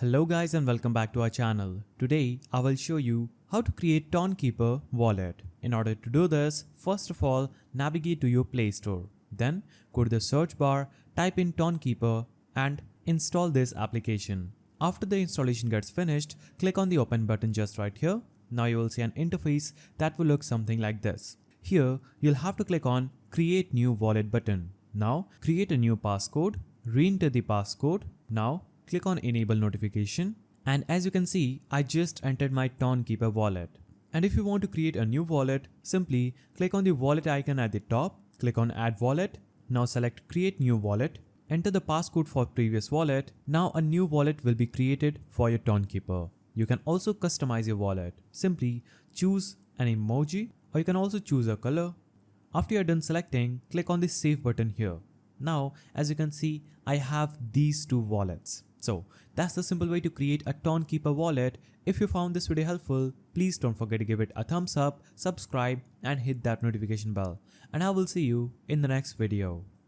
Hello guys and welcome back to our channel. Today I will show you how to create Tonkeeper Wallet. In order to do this, first of all navigate to your Play Store. Then go to the search bar, type in Tonkeeper and install this application. After the installation gets finished, click on the open button just right here. Now you will see an interface that will look something like this. Here you'll have to click on Create New Wallet button. Now create a new passcode, re-enter the passcode. Now click on Enable Notification, and as you can see, I just entered my Tonkeeper wallet. And if you want to create a new wallet, simply click on the wallet icon at the top, click on Add Wallet. Now select Create New Wallet, enter the passcode for previous wallet. Now a new wallet will be created for your Tonkeeper. You can also customize your wallet. Simply choose an emoji, or you can also choose a color. After you are done selecting, click on the Save button here. Now, as you can see, I have these two wallets. So that's the simple way to create a Tonkeeper wallet. If you found this video helpful, please don't forget to give it a thumbs up, subscribe and hit that notification bell. And I will see you in the next video.